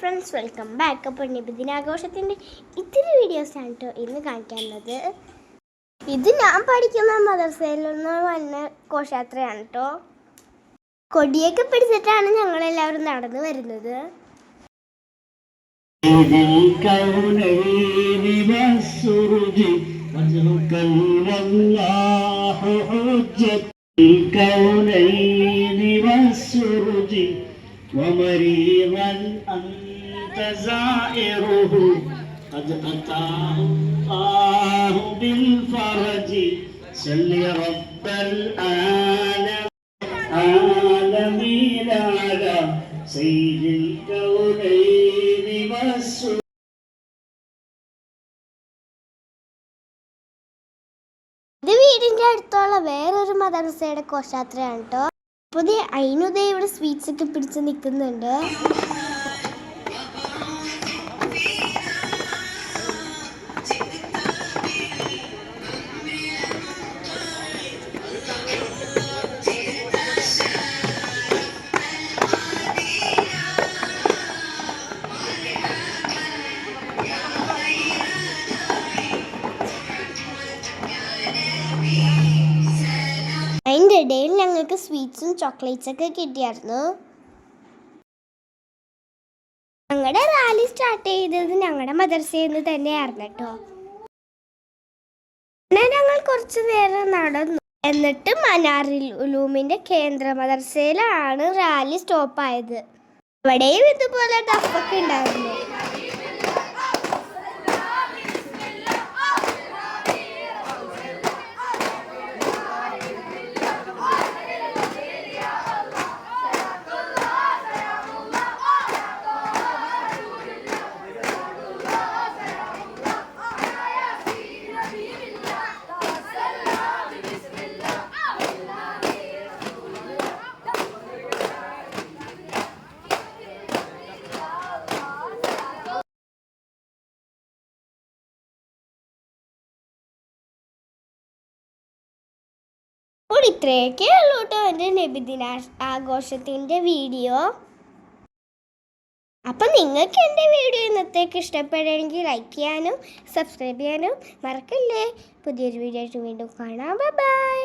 Friends, welcome back. അപ്പോൾ നബിദിനാഘോഷത്തിൻ്റെ ഇത്തിരി വീഡിയോസാണ് കേട്ടോ ഇന്ന് കാണിക്കുന്നത്. ഇത് ഞാൻ പഠിക്കുന്ന മദർസയിൽ നിന്ന് വന്ന ഘോഷയാത്രയാണ് കേട്ടോ. കൊടിയൊക്കെ പിടിച്ചിട്ടാണ് ഞങ്ങളെല്ലാവരും നടന്നു വരുന്നത്. ومريضا أنت زائره قد أتاه الله بالفرج صل رب العالمين على سيد الكونين والسر. ഇത് വീടിൻ്റെ അടുത്തുള്ള വേറൊരു മദർസയുടെ ഘോഷയാത്രയാണ് കേട്ടോ. അപ്പോൾ അതിനുദേ ഇവിടെ സ്വീറ്റ്സ് ഒക്കെ പിടിച്ച് നിൽക്കുന്നുണ്ട്. അതിൻ്റെ ഇടയിൽ ഞങ്ങൾക്ക് സ്വീറ്റ്സും ചോക്ലേറ്റ്സ് ഒക്കെ കിട്ടിയായിരുന്നു. ഞങ്ങളുടെ റാലി സ്റ്റാർട്ട് ചെയ്തത് ഞങ്ങളുടെ മദർസയിൽ നിന്ന് തന്നെയായിരുന്നു കേട്ടോ. പിന്നെ ഞങ്ങൾ കുറച്ച് നേരം നടന്നു. എന്നിട്ട് മനാറിൽ ഉലൂമിൻ്റെ കേന്ദ്ര മദർസയിലാണ് റാലി സ്റ്റോപ്പായത്. അവിടെയും ഇതുപോലെ ഡഫൊക്കെ ഉണ്ടായിരുന്നു. അപ്പോൾ ഇത്രയൊക്കെ ഉള്ളൂ കേട്ടോ എൻ്റെ നബിദിന ആഘോഷത്തിൻ്റെ വീഡിയോ. അപ്പം നിങ്ങൾക്ക് എൻ്റെ വീഡിയോ ഇന്നത്തേക്ക് ഇഷ്ടപ്പെടുകയാണെങ്കിൽ ലൈക്ക് ചെയ്യാനും സബ്സ്ക്രൈബ് ചെയ്യാനും മറക്കല്ലേ. പുതിയൊരു വീഡിയോ ആയിട്ട് വീണ്ടും കാണാം. ബൈ.